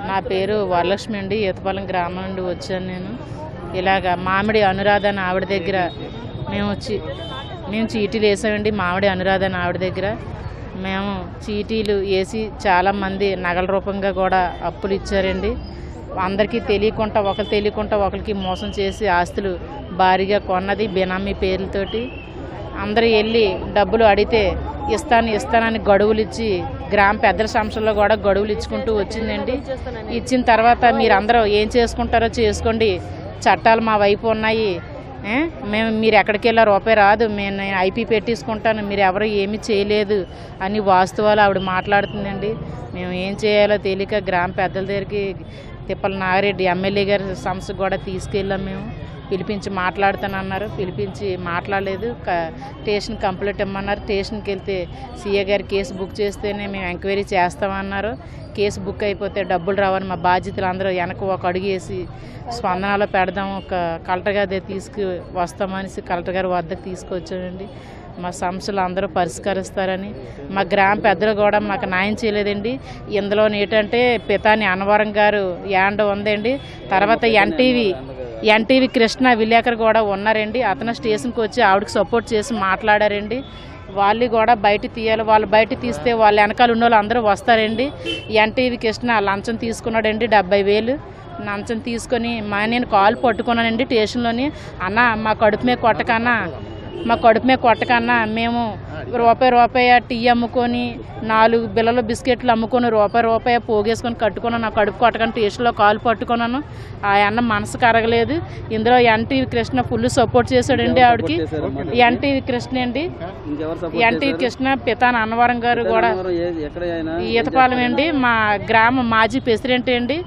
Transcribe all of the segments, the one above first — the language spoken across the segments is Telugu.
నా పేరు వరలక్ష్మి అండి. ఈతపాలెం గ్రామం నుండి వచ్చాను నేను. ఇలాగా మామిడి అనురాధ అని ఆవిడ దగ్గర మేము చీటీలు వేసామండి. మామిడి అనురాధ అని ఆవిడ దగ్గర మేము చీటీలు వేసి చాలామంది నగల రూపంగా కూడా అప్పులు ఇచ్చారండి. అందరికీ తెలియకుండా ఒకరికి మోసం చేసి ఆస్తులు భారీగా కొన్నది బినామీ పేర్లతోటి. అందరూ వెళ్ళి డబ్బులు అడిగితే ఇస్తానని గడువులు ఇచ్చి గ్రామ పెద్దల సంస్థల్లో కూడా గడువులు ఇచ్చుకుంటూ వచ్చిందండి. ఇచ్చిన తర్వాత మీరు అందరూ ఏం చేసుకుంటారో చేసుకోండి, చట్టాలు మా వైపు ఉన్నాయి, మీరు ఎక్కడికి వెళ్ళా రూపాయి రాదు, నేను ఐపీ పెట్టేసుకుంటాను, మీరు ఎవరు ఏమీ చేయలేదు అని వాస్తవాలు ఆవిడ మాట్లాడుతుందండి. మేము ఏం చేయాలో తెలియక గ్రామ పెద్దల దగ్గరికి తిప్పల నాగిరెడ్డి ఎమ్మెల్యే గారి సంస్థకు కూడా తీసుకెళ్ళాం. మేము పిలిపించి మాట్లాడుతానన్నారు, పిలిపించి మాట్లాడలేదు. స్టేషన్ కంప్లైంట్ ఇమ్మన్నారు. స్టేషన్కి వెళ్తే సీఏ గారు కేసు బుక్ చేస్తేనే మేము ఎంక్వైరీ చేస్తామన్నారు. కేసు బుక్ అయిపోతే డబ్బులు రావని మా బాధ్యతలు అందరూ వెనక ఒక అడుగు వేసి స్పందనలో పెడదాం, ఒక కలెక్టర్ గారి తీసుకు వస్తామనేసి కలెక్టర్ గారి వద్దకు తీసుకొచ్చానండి. మా సమస్యలు అందరూ పరిష్కరిస్తారని. మా గ్రామ పెద్దలు కూడా మాకు న్యాయం చేయలేదండి. ఇందులో ఏంటంటే పితాని అన్నవరం గారు యాండ ఉందండి. తర్వాత ఎన్టీవీ కృష్ణ విలేకరు కూడా ఉన్నారండి. అతను స్టేషన్కి వచ్చి ఆవిడకి సపోర్ట్ చేసి మాట్లాడారండి. వాళ్ళు కూడా బయట తీయాలి, వాళ్ళు బయట తీస్తే వాళ్ళ వెనకాల ఉన్న వాళ్ళు అందరూ వస్తారండి. ఎన్టీవీ కృష్ణ లంచం తీసుకున్నాడండి 70,000 లంచం తీసుకొని నేను కాలు పట్టుకున్నానండి స్టేషన్లోని. అన్న మా కడుపు మీద కొట్టకన్నా మేము రూపాయి టీ అమ్ముకొని 4 బిళ్ళలు బిస్కెట్లు అమ్ముకొని రూపాయి పోగేసుకొని కట్టుకున్నాను. నా కడుపు కొట్టకని స్టేషన్లో కాలు పట్టుకున్నాను. ఆ అన్న మనసు కరగలేదు. ఇందులో ఎన్టీవీ కృష్ణ ఫుల్ సపోర్ట్ చేశాడండి ఆవిడకి. ఎన్టీవీ కృష్ణ పితాని అన్నవరం గారు కూడా ఈతపాలెం అండి. మా గ్రామ మాజీ ప్రెసిడెంట్ అండి,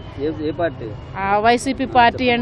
వైసీపీ పార్టీ అండి.